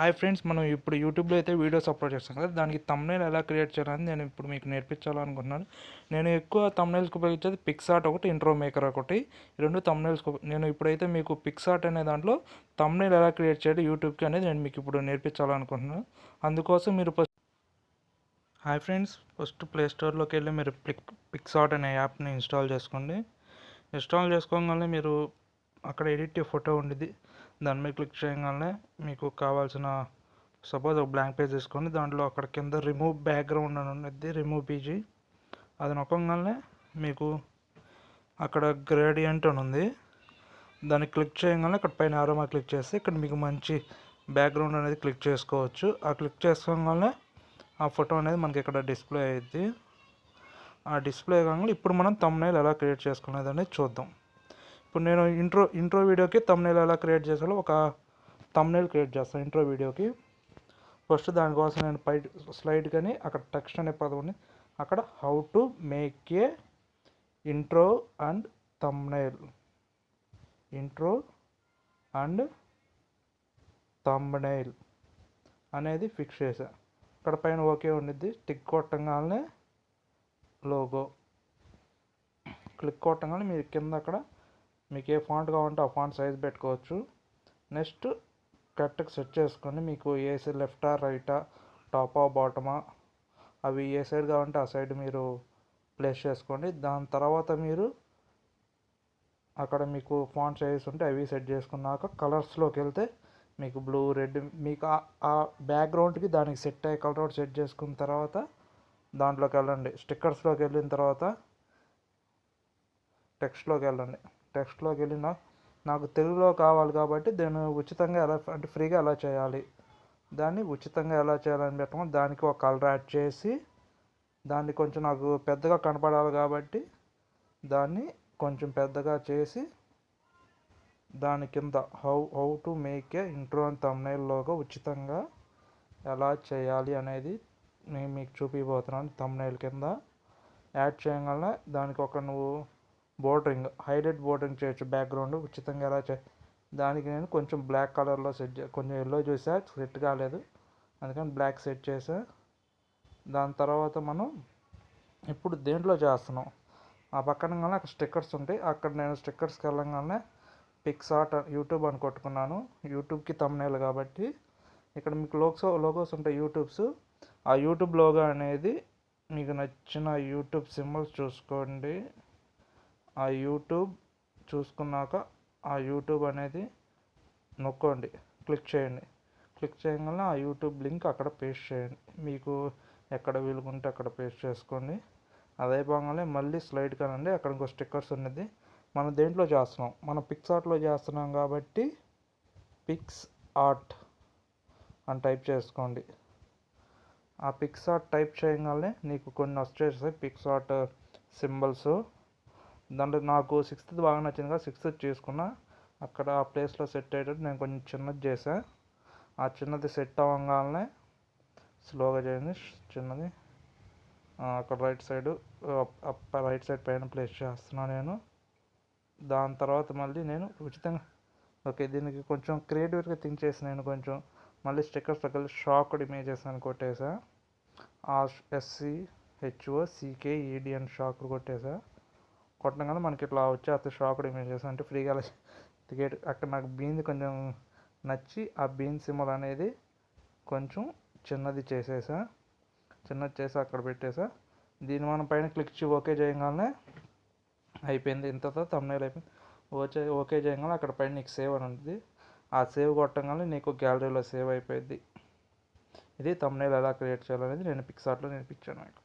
Hi friends, మనం ఇప్పుడు యూట్యూబ్లో అయితే వీడియోస్ అప్లోడ్ చేస్తాం కదా, దానికి తమ్నైల్ ఎలా క్రియేట్ చేయాలని నేను ఇప్పుడు మీకు నేర్పించాలనుకుంటున్నాను. నేను ఎక్కువ తమ్నైల్స్కి ఉపయోగించేది పిక్సార్ట్ ఒకటి, ఇంట్రో మేకర్ ఒకటి. రెండు తమ్నైల్స్కి నేను ఇప్పుడైతే మీకు పిక్సార్ట్ అనే దాంట్లో తమ్నైల్ ఎలా క్రియేట్ చేయాలి యూట్యూబ్కి అనేది నేను మీకు ఇప్పుడు నేర్పించాలనుకుంటున్నాను. అందుకోసం మీరు హాయ్ ఫ్రెండ్స్, ఫస్ట్ ప్లే స్టోర్లోకి వెళ్ళి మీరు పిక్సార్ట్ అనే యాప్ని ఇన్స్టాల్ చేసుకోండి. ఇన్స్టాల్ చేసుకోగానే మీరు అక్కడ ఎడిట్ ఫోటో ఉండిద్ది, దాని మీద క్లిక్ చేయగానే మీకు కావాల్సిన సపోజ్ ఒక బ్లాంక్ పేజ్ తీసుకొని దాంట్లో అక్కడ కింద రిమూవ్ బ్యాక్గ్రౌండ్ అని ఉన్నది, రిమూవ్ పీజీ. అది నొక్కగానే మీకు అక్కడ గ్రేడియంట్ అని ఉంది, దాన్ని క్లిక్ చేయగానే అక్కడ పైన ఆరో మార్క్ క్లిక్ చేస్తే ఇక్కడ మీకు మంచి బ్యాక్గ్రౌండ్ అనేది క్లిక్ చేసుకోవచ్చు. ఆ క్లిక్ చేసుకోగానే ఆ ఫోటో అనేది మనకి ఇక్కడ డిస్ప్లే అయ్యిద్ది. ఆ డిస్ప్లే కాగానే ఇప్పుడు మనం తమ్నైల్ ఎలా క్రియేట్ చేసుకునేది అనేది చూద్దాం. ఇప్పుడు నేను ఇంట్రో వీడియోకి తమ్నైల్ ఎలా క్రియేట్ చేసాలో ఒక తమ్నైల్ క్రియేట్ చేస్తాను ఇంట్రో వీడియోకి. ఫస్ట్ దానికోసం నేను పై స్లైడ్ కానీ అక్కడ టెక్స్ట్ అనే పదం ఉంది, అక్కడ how to make a intro and thumbnail, intro and thumbnail అనేది ఫిక్స్ చేశా. ఇక్కడ పైన ఓకే ఉండిద్ది. టిక్ కొట్టగానే లోగో క్లిక్ కొట్టగానే మీరు కింద అక్కడ మీకు ఏ ఫాంట్ కావాలంటే ఆ ఫాంట్ సైజ్ పెట్టుకోవచ్చు. నెక్స్ట్ కరెక్ట్గా సెట్ చేసుకొని మీకు ఏ సైడ్ లెఫ్టా రైటా టాపా బాటమా అవి ఏ సైడ్ కావాలంటే ఆ సైడ్ మీరు ప్లేస్ చేసుకోండి. దాని తర్వాత మీరు అక్కడ మీకు ఫాంట్ సైజ్ ఉంటే అవి సెట్ చేసుకున్నాక కలర్స్లోకి వెళ్తే మీకు బ్లూ రెడ్ మీకు ఆ బ్యాక్గ్రౌండ్కి దానికి సెట్ అయ్యే కలర్ అవుట్ సెట్ చేసుకున్న తర్వాత దాంట్లోకి వెళ్ళండి. స్టిక్కర్స్లోకి వెళ్ళిన తర్వాత టెక్స్ట్లోకి వెళ్ళండి. టెక్స్ట్లోకి వెళ్ళిన నాకు తెలుగులో కావాలి కాబట్టి దాన్ని ఉచితంగా ఎలా అంటే ఫ్రీగా ఎలా చేయాలి, దాన్ని ఉచితంగా ఎలా చేయాలని పెట్టమని దానికి ఒక కలర్ యాడ్ చేసి దాన్ని కొంచెం నాకు పెద్దగా కనపడాలి కాబట్టి దాన్ని కొంచెం పెద్దగా చేసి దాని కింద how to make a intro and thumbnail logo ఉచితంగా ఎలా చేయాలి అనేది నేను మీకు చూపిపోతున్నాను. తమ్నైల్ కింద యాడ్ చేయగలనే దానికి ఒక నువ్వు బోర్డరింగ్ హైలైట్ బోర్డరింగ్ చేయొచ్చు. బ్యాక్గ్రౌండ్ ఉచితంగా ఎలా దానికి నేను కొంచెం బ్లాక్ కలర్లో కొంచెం ఎల్లో చూసా సెట్ కాలేదు, అందుకని బ్లాక్ సెట్ చేసా. దాని తర్వాత మనం ఇప్పుడు దేంట్లో చేస్తున్నాం ఆ పక్కన అక్కడ స్టిక్కర్స్ ఉంటాయి, అక్కడ నేను స్టిక్కర్స్కి వెళ్ళగానే పిక్సార్ట్ యూట్యూబ్ అని కొట్టుకున్నాను. యూట్యూబ్కి తమ్నైల్ కాబట్టి ఇక్కడ మీకు లోగోస్ ఉంటాయి యూట్యూబ్స్. ఆ యూట్యూబ్ లోగో అనేది మీకు నచ్చిన యూట్యూబ్ సింబల్స్ చూసుకోండి. ఆ యూట్యూబ్ చూసుకున్నాక ఆ యూట్యూబ్ అనేది నొక్కండి, క్లిక్ చేయండి. క్లిక్ చేయగానే ఆ యూట్యూబ్ లింక్ అక్కడ పేస్ట్ చేయండి. మీకు ఎక్కడ వీలుకుంటే అక్కడ పేస్ట్ చేసుకోండి. అదే అయిపోగానే మళ్ళీ స్లైడ్ కానండి, అక్కడ ఇంకో స్టిక్కర్స్ ఉన్నది. మనం దేంట్లో చేస్తున్నాం, మనం పిక్సార్ట్లో చేస్తున్నాం కాబట్టి పిక్స్ ఆర్ట్ అని టైప్ చేసుకోండి. ఆ పిక్సార్ట్ టైప్ చేయగానే నీకు కొన్ని వచ్చేస్తాయి పిక్సార్ట్ సింబల్స్. దాంట్లో నాకు 6th బాగా నచ్చింది కదా, 6th చేసుకున్నా. అక్కడ ఆ ప్లేస్లో సెట్ అయ్యేటట్టు నేను కొంచెం చిన్నది చేసా. ఆ చిన్నది సెట్ అవ్వగానే స్లోగా చేయండి చిన్నది. అక్కడ రైట్ సైడ్ పైన ప్లేస్ చేస్తున్నాను నేను. దాని తర్వాత మళ్ళీ నేను ఉచితంగా ఓకే దీనికి కొంచెం క్రియేటివ్గా థింక్ చేసి నేను కొంచెం మళ్ళీ స్టిక్కర్స్ దగ్గర షాక్డ్ ఇమేజెస్ అని కొట్టేసా. SCHOCKED అని షాక్ కొట్టేసా. కొట్టగానే మనకి ఇట్లా వచ్చేస్తే షాక్డ్ ఇమేజెస్ అంటే ఫ్రీగా టికెట్. అక్కడ నాకు బీన్ కొంచెం నచ్చి ఆ బీన్ సింబల్ అనేది కొంచెం చిన్నది చేసి అక్కడ పెట్టేసా. దీన్ని మనం పైన క్లిక్ ఓకే చేయగానే అయిపోయింది. ఇంతతో తమ్నైల్ అయిపోయింది. ఓకే చేయగానే అక్కడ పైన నీకు సేవ్ అని ఉంటుంది, ఆ సేవ్ కొట్టగానే నీకు గ్యాలరీలో సేవ్ అయిపోయింది. ఇది తమ్నైల్ ఎలా క్రియేట్ చేయాలనేది నేను పిక్సార్ట్లో నేర్పించాను మీకు.